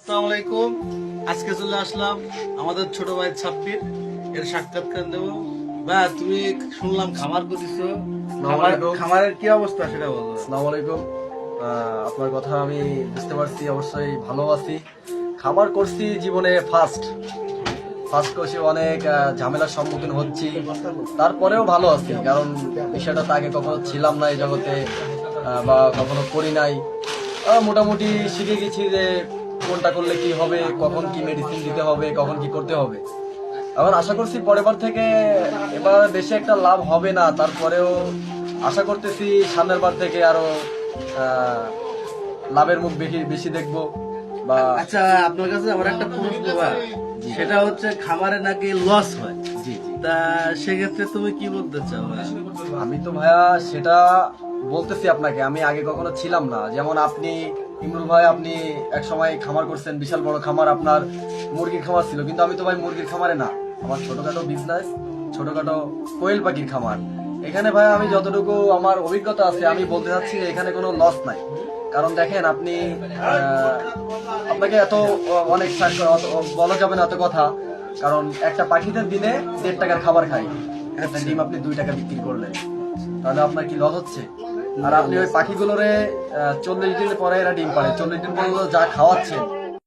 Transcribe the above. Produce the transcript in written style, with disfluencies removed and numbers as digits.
আসসালামু আলাইকুম। আজকে চলে আসলাম আমাদের ছোট ভাই ছাপ্পির এর সাক্ষাৎকার দেবো। বা তুমি শুনলাম খামার করেছো, খামারের কি অবস্থা সেটা বলো। আসসালামু আলাইকুম। আপনার কথা আমি বুঝতে পারছি, অবশ্যই ভালো আছি। খাবার করছি জীবনে ফার্স্ট করছি, অনেক ঝামেলার সম্মুখীন হচ্ছি, তারপরেও ভালো আছি। কারণ বিষয়টা তো আগে কখনো ছিলাম না এই জগতে, বা কখনো করি নাই। মোটামুটি শিখে গেছি যে কোনটা করলে কি হবে, কখন কি মেডিসিন দিতে হবে, কখন কি করতে হবে। আবার আশা করছি পরের বার থেকে এবার বেশি একটা লাভ হবে না, তারপরেও আশা করতেছি সামনের বার থেকে আরো লাভের মুখ বেশি বেশি দেখবো। বা আচ্ছা, আপনার কাছে আমার একটা প্রশ্ন বা সেটা হচ্ছে খামারে নাকি লস হয়। জি জি, তা সেক্ষেত্রে তুমি কি বলতে চাও? আমি তো ভাইয়া সেটা বলতেছি আপনাকে, আমি আগে কখনো ছিলাম না। যেমন আপনি ইমরুল ভাই, আপনি এক সময় খামার করছেন, বিশাল বড় খামার, আপনার মুরগির খামার ছিল। কিন্তু আমি তো ভাই মুরগির খামারে না, আমার ছোটখাটো বিজনেস, ছোটখাটো কোয়েল পাখির খামার। এখানে ভাই আমি যতটুকু আমার অভিজ্ঞতা আছে আমি বলতে চাচ্ছি যে এখানে কোনো লস নাই। কারণ দেখেন আপনি, আপনাকে এত অনেক বলা যাবে না এত কথা। কারণ একটা পাখিতে দিনে 1.5 টাকার খাবার খায়, একটা ডিম আপনি 2 টাকা বিক্রি করলেন, তাহলে আপনার কি লস হচ্ছে? আর আপনি ওই পাখিগুলোরে 40 দিন পরে এরা ডিম পারে, 40 দিন পর্যন্ত যা খাওয়াচ্ছেন